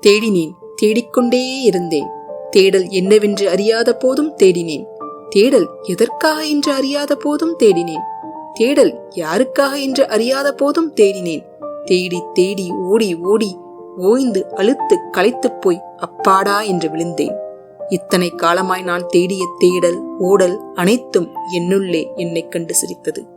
தேடினேன், தேடிக்கொண்டே இருந்தேன். தேடல் என்னவென்று அறியாத போதும் தேடினேன். தேடல் எதற்காக என்று அறியாத போதும் தேடினேன். தேடல் யாருக்காக என்று அறியாத போதும் தேடினேன். தேடி தேடி ஓடி ஓடி ஓய்ந்து அழுத்து களைத்துப் போய் அப்பாடா என்று விழுந்தேன். இத்தனை காலமாய் நான் தேடிய தேடல் ஓடல் அனைத்தும் என்னுள்ளே என்னை கண்டு சிரித்தது.